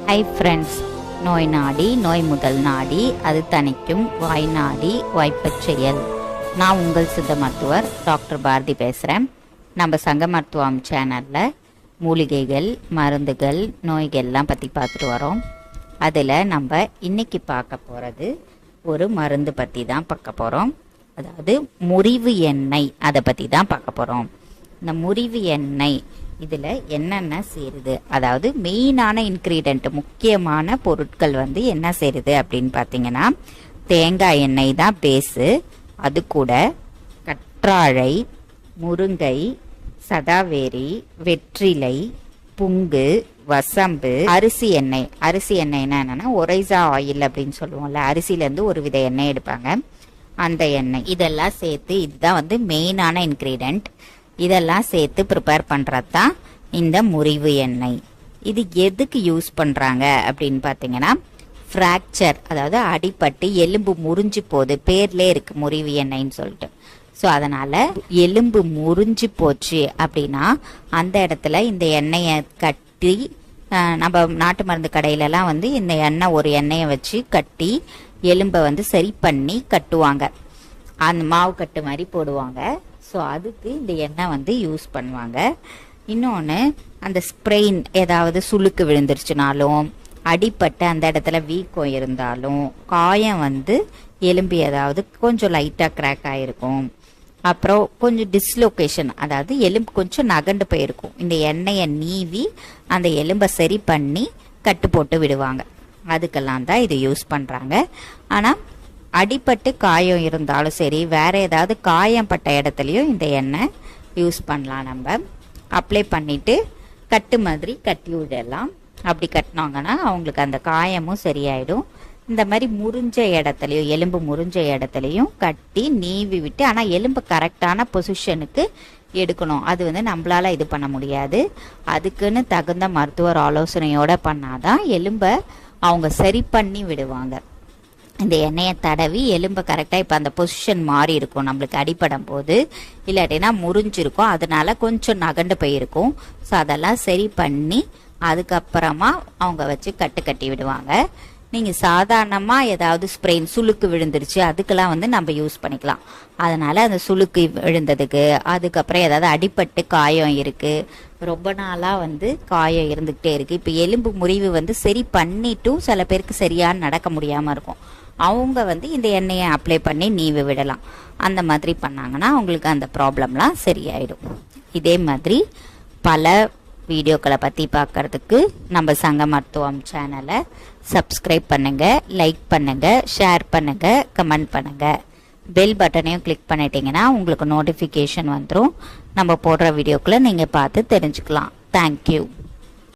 Hi friends, நோய் நாடி நோய் முதல் நாடி அது தணிக்கும் வாய் நாடி வாய்ப்பச் செயல். நான் உங்கள் சித்த மருத்துவர் டாக்டர் பாரதி பேசுகிறேன். நம்ம சங்க மருத்துவம் சேனலில் மூலிகைகள், மருந்துகள், நோய்கள்லாம் பற்றி பார்த்துட்டு வரோம். அதில் நம்ம இன்னைக்கு பார்க்க போகிறது ஒரு மருந்து பற்றி தான் பார்க்க போகிறோம். அதாவது முறிவு எண்ணெய், அதை பற்றி தான் பார்க்க போகிறோம். இந்த முறிவு எண்ணெய் இதில் என்னென்ன சேருது, அதாவது மெயினான இன்க்ரீடியன்ட், முக்கியமான பொருட்கள் என்ன சேருது அப்படின்னு பார்த்தீங்கன்னா, தேங்காய் எண்ணெய் தான் பேஸு. அது கூட கற்றாழை, முருங்கை, சதாவேரி, வெற்றிலை, புங்கு, வசம்பு, அரிசி எண்ணெய். அரிசி எண்ணெய்னா என்னன்னா ஒரைசா ஆயில் அப்படின்னு சொல்லுவோம்ல, அரிசியிலேருந்து ஒரு வித எண்ணெய் எடுப்பாங்க, அந்த எண்ணெய். இதெல்லாம் சேர்த்து இதுதான் மெயினான இன்க்ரீடியன்ட். இதெல்லாம் சேர்த்து ப்ரிப்பேர் பண்ணுறது தான் இந்த முறிவு எண்ணெய். இது எதுக்கு யூஸ் பண்ணுறாங்க அப்படின்னு பார்த்தீங்கன்னா, ஃப்ராக்சர், அதாவது அடிபட்டு எலும்பு முறிஞ்சு போகுது, பேர்லேயே இருக்குது முறிவு எண்ணெய்ன்னு சொல்லிட்டு. ஸோ அதனால் எலும்பு முறிஞ்சு போச்சு அப்படின்னா அந்த இடத்துல இந்த எண்ணெயை கட்டி, நம்ம நாட்டு மருந்து கடையிலலாம் இந்த எண்ணெய், ஒரு எண்ணெயை வச்சு கட்டி எலும்பை சரி பண்ணி கட்டுவாங்க. அந்த மாவு கட்டு மாதிரி போடுவாங்க. ஸோ அதுக்கு இந்த எண்ணெய் யூஸ் பண்ணுவாங்க. இன்னொன்று, அந்த ஸ்ப்ரெயின், ஏதாவது சுளுக்கு விழுந்துருச்சுனாலும், அடிப்பட்டு அந்த இடத்துல வீக்கம் இருந்தாலும், காயம் எலும்பு ஏதாவது கொஞ்சம் லைட்டாக கிராக் ஆகிருக்கும், அப்புறம் கொஞ்சம் டிஸ்லொகேஷன், அதாவது எலும்பு கொஞ்சம் நகண்டு போயிருக்கும், இந்த எண்ணெயை நீவி அந்த எலும்பை சரி பண்ணி கட்டு போட்டு விடுவாங்க. அதுக்கெல்லாம் தான் இது யூஸ் பண்ணுறாங்க. ஆனால் அடிப்பட்டு காயம் இருந்தாலும் சரி, வேற ஏதாவது காயம் பட்ட இடத்துலையும் இந்த எண்ணெய் யூஸ் பண்ணலாம். நம்ம அப்ளை பண்ணிட்டு கட்டு மாதிரி கட்டி விடலாம். அப்படி கட்டினாங்கன்னா அவங்களுக்கு அந்த காயமும் சரியாயிடும். இந்த மாதிரி முறிஞ்ச இடத்துலையும், எலும்பு முறிஞ்ச இடத்துலையும் கட்டி நீவி விட்டு, ஆனால் எலும்பு கரெக்டான பொசிஷனுக்கு எடுக்கணும். அது நம்மளால இது பண்ண முடியாது. அதுக்குன்னு தகுந்த மருத்துவர் ஆலோசனையோட பண்ணாதான் எலும்பை அவங்க சரி பண்ணி விடுவாங்க. இந்த எண்ணெயை தடவி எலும்பை கரெக்டாக, இப்போ அந்த பொசிஷன் மாறி இருக்கும், நம்மளுக்கு அடிப்படும் போது இல்லாட்டினா முறிஞ்சிருக்கும், அதனால கொஞ்சம் நகண்டு போயிருக்கும். ஸோ அதெல்லாம் சரி பண்ணி அதுக்கப்புறமா அவங்க வச்சு கட்டி விடுவாங்க. நீங்கள் சாதாரணமாக ஏதாவது ஸ்ப்ரெயின், சுளுக்கு விழுந்துருச்சு, அதுக்கெல்லாம் நம்ம யூஸ் பண்ணிக்கலாம். அதனால் அந்த சுளுக்கு விழுந்ததுக்கு, அதுக்கப்புறம் ஏதாவது அடிப்பட்டு காயம் இருக்குது, ரொம்ப நாளாக காயம் இருந்துக்கிட்டே இருக்குது, இப்போ எலும்பு முறிவு சரி பண்ணிட்டும் சில பேருக்கு சரியாக நடக்க முடியாமல் இருக்கும், அவங்க இந்த எண்ணெயை அப்ளை பண்ணி நீவி விடலாம். அந்த மாதிரி பண்ணாங்கன்னா அவங்களுக்கு அந்த ப்ராப்ளம்லாம் சரியாயிடும். இதே மாதிரி பல வீடியோக்களை பற்றி பார்க்கறதுக்கு நம்ம சங்க மருத்துவம் சேனலை சப்ஸ்கிரைப் பண்ணுங்கள், லைக் பண்ணுங்கள், ஷேர் பண்ணுங்கள், கமெண்ட் பண்ணுங்கள். பெல் பட்டனையும் கிளிக் பண்ணிட்டீங்கன்னா உங்களுக்கு நோட்டிஃபிகேஷன் வந்துடும். நம்ம போடுற வீடியோக்களை நீங்கள் பார்த்து தெரிஞ்சுக்கலாம். தேங்க்யூ.